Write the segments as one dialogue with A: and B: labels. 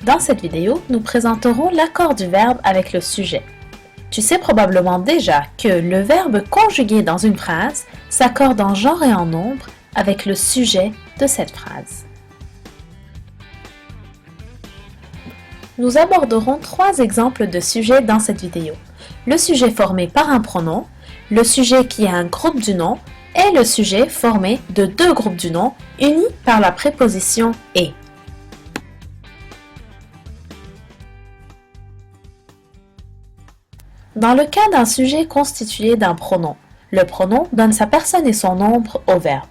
A: Dans cette vidéo, nous présenterons l'accord du verbe avec le sujet. Tu sais probablement déjà que le verbe conjugué dans une phrase s'accorde en genre et en nombre avec le sujet de cette phrase. Nous aborderons 3 exemples de sujets dans cette vidéo. Le sujet formé par un pronom, le sujet qui est un groupe du nom et le sujet formé de 2 groupes du nom unis par la préposition « et ». Dans le cas d'un sujet constitué d'un pronom, le pronom donne sa personne et son nombre au verbe.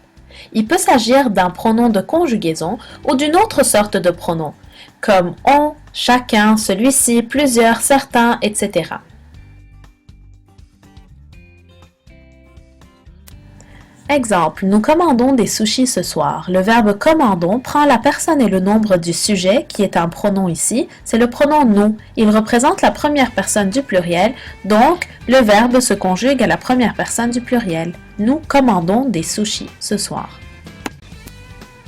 A: Il peut s'agir d'un pronom de conjugaison ou d'une autre sorte de pronom, comme on, chacun, celui-ci, plusieurs, certains, etc. Exemple, nous commandons des sushis ce soir. Le verbe commandons prend la personne et le nombre du sujet, qui est un pronom ici, c'est le pronom nous. Il représente la première personne du pluriel, donc le verbe se conjugue à la première personne du pluriel. Nous commandons des sushis ce soir.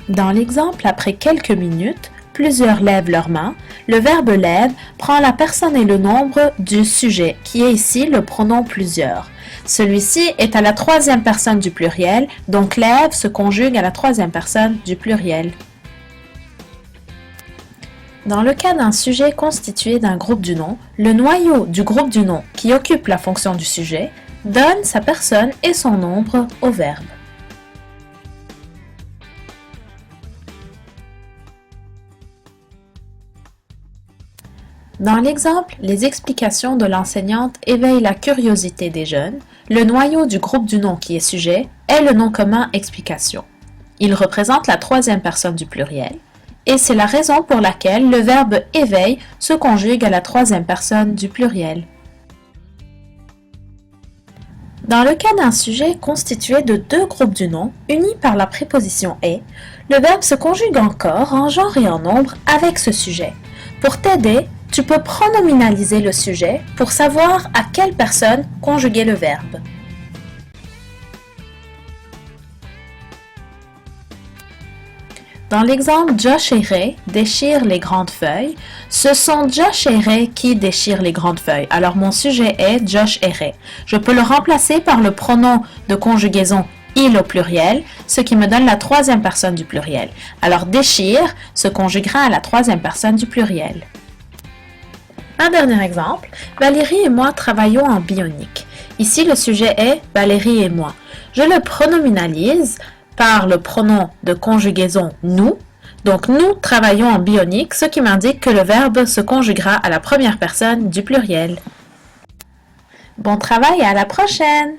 A: Dans l'exemple, après quelques minutes, plusieurs lèvent leurs mains. Le verbe lève prend la personne et le nombre du sujet, qui est ici le pronom plusieurs. Celui-ci est à la troisième personne du pluriel, donc lève se conjugue à la troisième personne du pluriel. Dans le cas d'un sujet constitué d'un groupe du nom, le noyau du groupe du nom qui occupe la fonction du sujet donne sa personne et son nombre au verbe. Dans l'exemple, les explications de l'enseignante éveillent la curiosité des jeunes. Le noyau du groupe du nom qui est sujet est le nom commun explication. Il représente la troisième personne du pluriel et c'est la raison pour laquelle le verbe éveille se conjugue à la troisième personne du pluriel. Dans le cas d'un sujet constitué de 2 groupes du nom unis par la préposition « et », le verbe se conjugue encore en genre et en nombre avec ce sujet. Pour t'aider, tu peux pronominaliser le sujet pour savoir à quelle personne conjuguer le verbe. Dans l'exemple Josh et Ray déchirent les grandes feuilles, ce sont Josh et Ray qui déchirent les grandes feuilles. Alors mon sujet est Josh et Ray. Je peux le remplacer par le pronom de conjugaison il au pluriel, ce qui me donne la troisième personne du pluriel. Alors déchire se conjuguera à la troisième personne du pluriel. Un dernier exemple, Valérie et moi travaillons en bionique. Ici, le sujet est Valérie et moi. Je le pronominalise par le pronom de conjugaison nous. Donc, nous travaillons en bionique, ce qui m'indique que le verbe se conjuguera à la première personne du pluriel. Bon travail et à la prochaine!